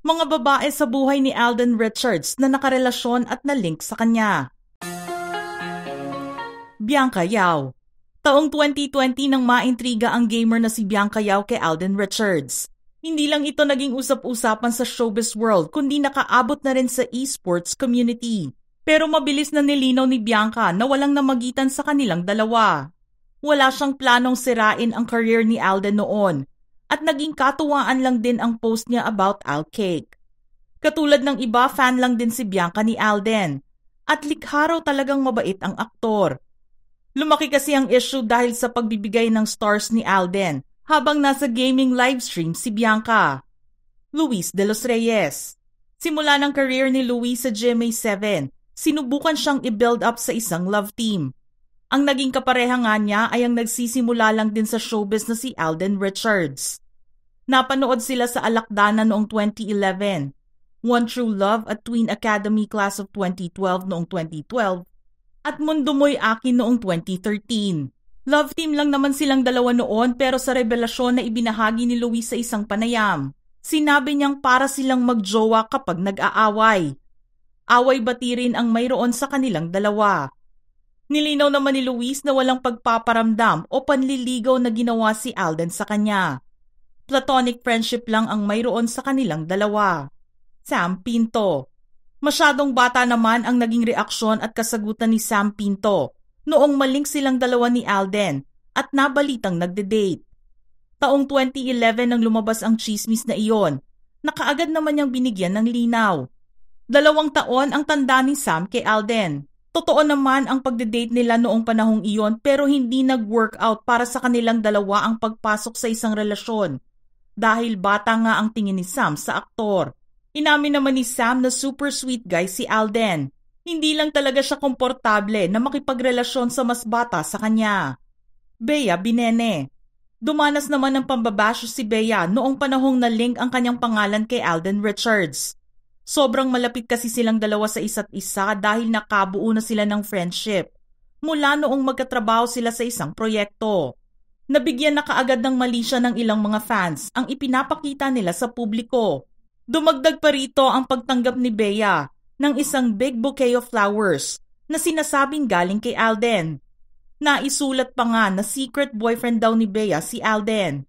Mga babae sa buhay ni Alden Richards na nakarelasyon at na-link sa kanya. Bianca Yao. Taong 2020 nang maintriga ang gamer na si Bianca Yao kay Alden Richards. Hindi lang ito naging usap-usapan sa showbiz world kundi nakaabot na rin sa esports community. Pero mabilis na nilinaw ni Bianca na walang namagitan sa kanilang dalawa. Wala siyang planong sirain ang career ni Alden noon at naging katuwaan lang din ang post niya about Alcake. Katulad ng iba, fan lang din si Bianca ni Alden at likha raw talagang mabait ang aktor. Lumaki kasi ang issue dahil sa pagbibigay ng stars ni Alden habang nasa gaming livestream si Bianca. Luis de los Reyes. Simula ng career ni Luis sa GMA7, sinubukan siyang i-build up sa isang love team. Ang naging kapareha nga niya ay ang nagsisimula lang din sa showbiz na si Alden Richards. Napanood sila sa Alakdana noong 2011, One True Love at Twin Academy Class of 2012 noong 2012, at Mundo Mo'y Akin noong 2013. Love team lang naman silang dalawa noon pero sa revelasyon na ibinahagi ni Luis sa isang panayam, sinabi niyang para silang magjowa kapag nag-aaway. Away-bati rin ang mayroon sa kanilang dalawa. Nilinaw naman ni Luis na walang pagpaparamdam o panliligaw na ginawa si Alden sa kanya. Platonic friendship lang ang mayroon sa kanilang dalawa. Sam Pinto. Masyadong bata naman ang naging reaksyon at kasagutan ni Sam Pinto noong malink silang dalawa ni Alden at nabalitang nagde-date. Taong 2011 nang lumabas ang chismis na iyon, nakaagad naman niyang binigyan ng linaw. 2 taon ang tanda ni Sam kay Alden. Totoo naman ang pagde-date nila noong panahong iyon pero hindi nag-workout para sa kanilang dalawa ang pagpasok sa isang relasyon dahil bata nga ang tingin ni Sam sa aktor. Inamin naman ni Sam na super sweet guy si Alden. Hindi lang talaga siya komportable na makipagrelasyon sa mas bata sa kanya. Bea Binene. Dumanas naman ng pambabasyo si Bea noong panahong na-link ang kanyang pangalan kay Alden Richards. Sobrang malapit kasi silang dalawa sa isa't isa dahil nakabuo na sila ng friendship mula noong magkatrabaho sila sa isang proyekto. Nabigyan na kaagad ng mali siya ng ilang mga fans ang ipinapakita nila sa publiko. Dumagdag pa rito ang pagtanggap ni Bea ng isang big bouquet of flowers na sinasabing galing kay Alden. Naisulat pa nga na secret boyfriend daw ni Bea si Alden.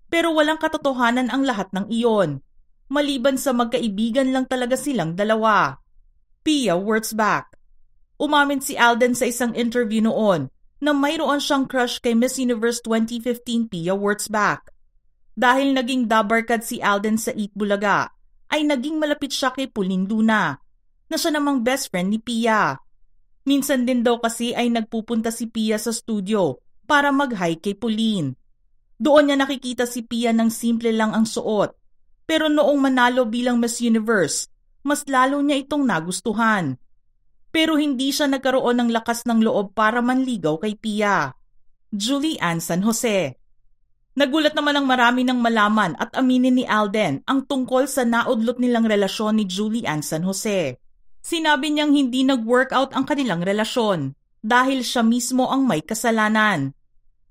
Pero walang katotohanan ang lahat ng iyon. Maliban sa magkaibigan lang talaga silang dalawa. Pia Wurtzbach. Umamin si Alden sa isang interview noon na mayroon siyang crush kay Miss Universe 2015 Pia Wurtzbach. Dahil naging dabarkad si Alden sa Eat Bulaga, ay naging malapit siya kay Pauline Luna, na siya namang best friend ni Pia. Minsan din daw kasi ay nagpupunta si Pia sa studio para mag-hi kay Pauline. Doon niya nakikita si Pia ng simple lang ang suot. Pero noong manalo bilang Miss Universe, mas lalo niya itong nagustuhan. Pero hindi siya nagkaroon ng lakas ng loob para manligaw kay Pia. Julie Ann San Jose. Nagulat naman ang marami ng malaman at aminin ni Alden ang tungkol sa naudlot nilang relasyon ni Julie Ann San Jose. Sinabi niyang hindi nag-workout ang kanilang relasyon dahil siya mismo ang may kasalanan.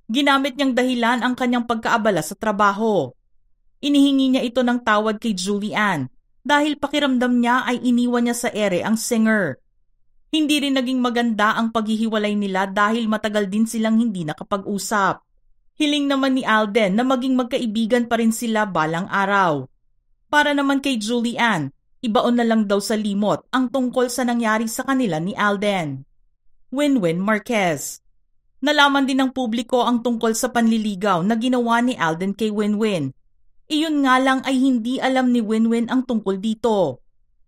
Ginamit niyang dahilan ang kanyang pagkaabala sa trabaho. Inihingi niya ito ng tawad kay Julie Ann dahil pakiramdam niya ay iniwan niya sa ere ang singer. Hindi rin naging maganda ang paghihiwalay nila dahil matagal din silang hindi nakapag-usap. Hiling naman ni Alden na maging magkaibigan pa rin sila balang araw. Para naman kay Julie Ann, ibaon na lang daw sa limot ang tungkol sa nangyari sa kanila ni Alden. Winwin Marquez. Nalaman din ng publiko ang tungkol sa panliligaw na ginawa ni Alden kay Winwin. Iyon nga lang ay hindi alam ni Winwin ang tungkol dito.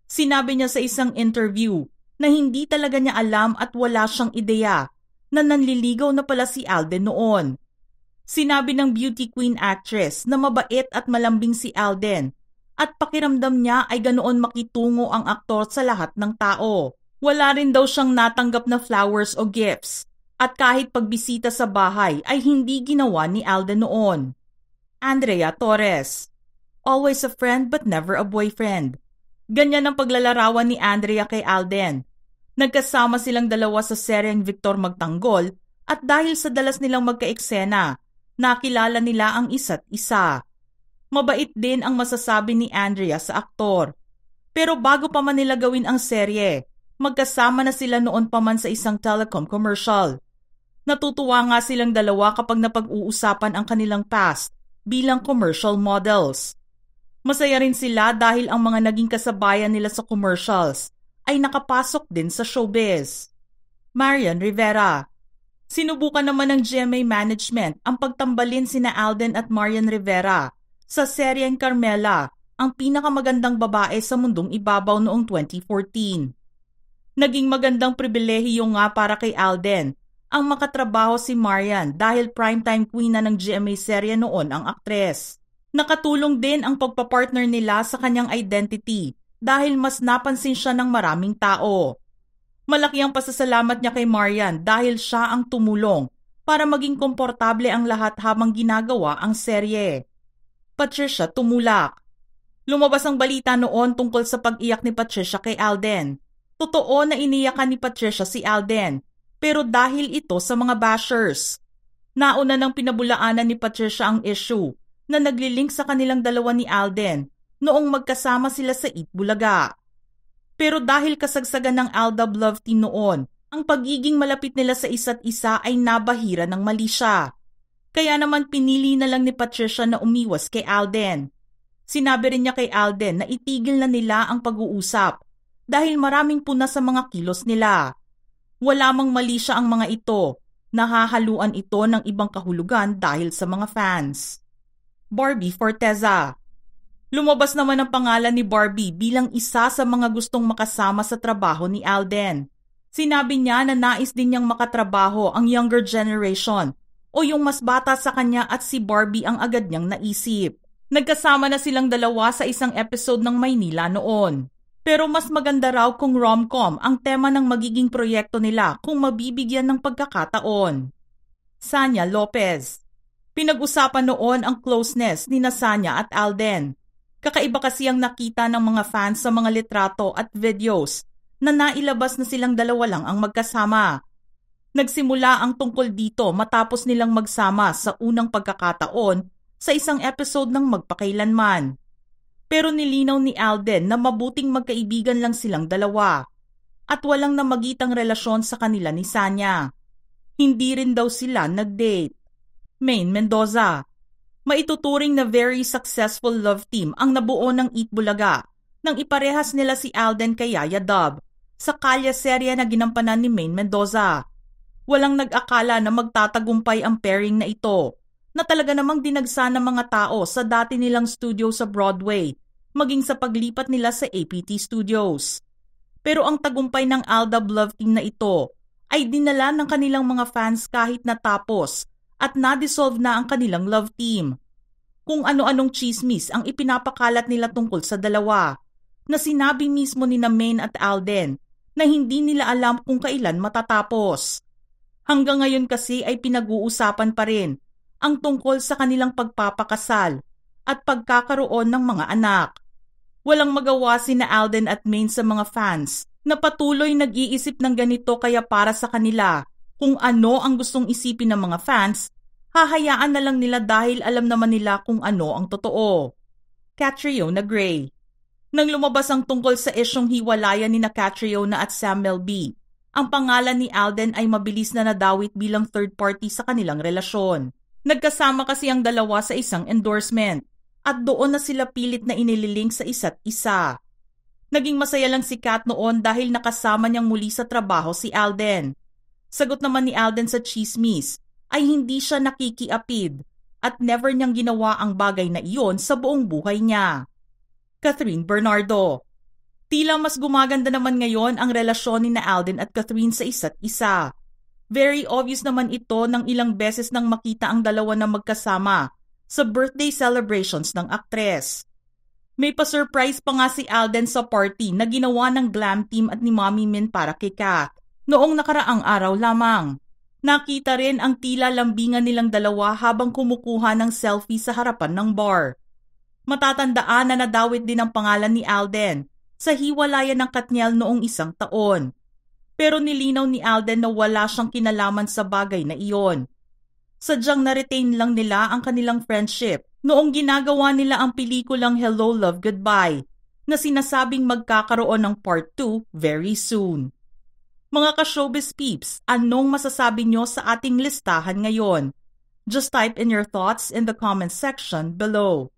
Sinabi niya sa isang interview na hindi talaga niya alam at wala siyang ideya na nanliligaw na pala si Alden noon. Sinabi ng beauty queen actress na mabait at malambing si Alden at pakiramdam niya ay ganoon makitungo ang aktor sa lahat ng tao. Wala rin daw siyang natanggap na flowers o gifts at kahit pagbisita sa bahay ay hindi ginawa ni Alden noon. Andrea Torres. Always a friend but never a boyfriend. Ganyan ang paglalarawan ni Andrea kay Alden. Nagkasama silang dalawa sa seryeng Victor Magtanggol at dahil sa dalas nilang magkaeksena, nakilala nila ang isa't isa. Mabait din ang masasabi ni Andrea sa aktor. Pero bago pa man nila gawin ang serye, magkasama na sila noon pa man sa isang telecom commercial. Natutuwa nga silang dalawa kapag napag-uusapan ang kanilang past bilang commercial models. Masaya rin sila dahil ang mga naging kasabayan nila sa commercials ay nakapasok din sa showbiz. Marian Rivera. Sinubukan naman ng GMA Management ang pagtambalin sina Alden at Marian Rivera sa seryeng Carmela, ang pinakamagandang babae sa mundong ibabaw noong 2014. Naging magandang pribilehiyo nga para kay Alden ang makatrabaho si Marian dahil primetime queen na ng GMA serye noon ang aktres. Nakatulong din ang pagpapartner nila sa kanyang identity dahil mas napansin siya ng maraming tao. Malaki ang pasasalamat niya kay Marian dahil siya ang tumulong para maging komportable ang lahat habang ginagawa ang serye. Patricia tumulak. Lumabas ang balita noon tungkol sa pag-iyak ni Patricia kay Alden. Totoo na iniyakan ni Patricia si Alden, pero dahil ito sa mga bashers. Nauna nang pinabulaanan ni Patricia ang issue na naglilink sa kanilang dalawa ni Alden noong magkasama sila sa Eat Bulaga. Pero dahil kasagsagan ng Aldab Love Team noon, ang pagiging malapit nila sa isa't isa ay nabahira ng mali siya. Kaya naman pinili na lang ni Patricia na umiwas kay Alden. Sinabi rin niya kay Alden na itigil na nila ang pag-uusap dahil maraming puna sa mga kilos nila. Wala mang mali siya ang mga ito, nahahaluan ito ng ibang kahulugan dahil sa mga fans. Barbie Forteza. Lumabas naman ang pangalan ni Barbie bilang isa sa mga gustong makasama sa trabaho ni Alden. Sinabi niya na nais din niyang makatrabaho ang younger generation o yung mas bata sa kanya at si Barbie ang agad niyang naisip. Nagkasama na silang dalawa sa isang episode ng Maynila noon. Pero mas maganda raw kung rom-com ang tema ng magiging proyekto nila kung mabibigyan ng pagkakataon. Sanya Lopez. Pinag-usapan noon ang closeness ni Sanya at Alden. Kakaiba kasi ang nakita ng mga fans sa mga litrato at videos na nailabas na silang dalawa lang ang magkasama. Nagsimula ang tungkol dito matapos nilang magsama sa unang pagkakataon sa isang episode ng Magpakailanman. Pero nilinaw ni Alden na mabuting magkaibigan lang silang dalawa at walang namagitang relasyon sa kanila ni Sanya. Hindi rin daw sila nag-date. Maine Mendoza. Maituturing na very successful love team ang nabuo ng Eat Bulaga nang iparehas nila si Alden kay Yaya Dub sa kalya serya na ginampanan ni Maine Mendoza. Walang nag-akala na magtatagumpay ang pairing na ito, na talaga namang dinagsa ng mga tao sa dati nilang studio sa Broadway, maging sa paglipat nila sa APT Studios. Pero ang tagumpay ng Aldab Love Team na ito ay dinala ng kanilang mga fans kahit natapos at na-dissolve na ang kanilang love team. Kung ano-anong chismis ang ipinapakalat nila tungkol sa dalawa, na sinabi mismo ni Maine at Alden na hindi nila alam kung kailan matatapos. Hanggang ngayon kasi ay pinag-uusapan pa rin ang tungkol sa kanilang pagpapakasal at pagkakaroon ng mga anak. Walang magawa sina Alden at Maine sa mga fans na patuloy nag-iisip ng ganito kaya para sa kanila kung ano ang gustong isipin ng mga fans, hahayaan na lang nila dahil alam naman nila kung ano ang totoo. Catriona Gray. Nang lumabas ang tungkol sa isyong hiwalayan ni Catriona at Sam Melby, ang pangalan ni Alden ay mabilis na nadawit bilang third party sa kanilang relasyon. Nagkasama kasi ang dalawa sa isang endorsement at doon na sila pilit na inililink sa isa't isa. Naging masaya lang si Kat noon dahil nakasama niyang muli sa trabaho si Alden. Sagot naman ni Alden sa chismis ay hindi siya nakikiapid at never niyang ginawa ang bagay na iyon sa buong buhay niya. Catherine Bernardo. Tila mas gumaganda naman ngayon ang relasyon ni Alden at Catherine sa isa't isa. Very obvious naman ito nang ilang beses nang makita ang dalawa na magkasama sa birthday celebrations ng aktres. May pa-surprise pa nga si Alden sa party na ginawa ng glam team at ni Mommy Min para kay Kat. Noong nakaraang araw lamang, nakita rin ang tila lambingan nilang dalawa habang kumukuha ng selfie sa harapan ng bar. Matatandaan na nadawit din ang pangalan ni Alden sa hiwalayan ng Katniel noong isang taon. Pero nilinaw ni Alden na wala siyang kinalaman sa bagay na iyon. Sadyang na-retain lang nila ang kanilang friendship noong ginagawa nila ang pelikulang Hello, Love, Goodbye na sinasabing magkakaroon ng part 2 very soon. Mga ka-showbiz peeps, anong masasabi nyo sa ating listahan ngayon? Just type in your thoughts in the comment section below.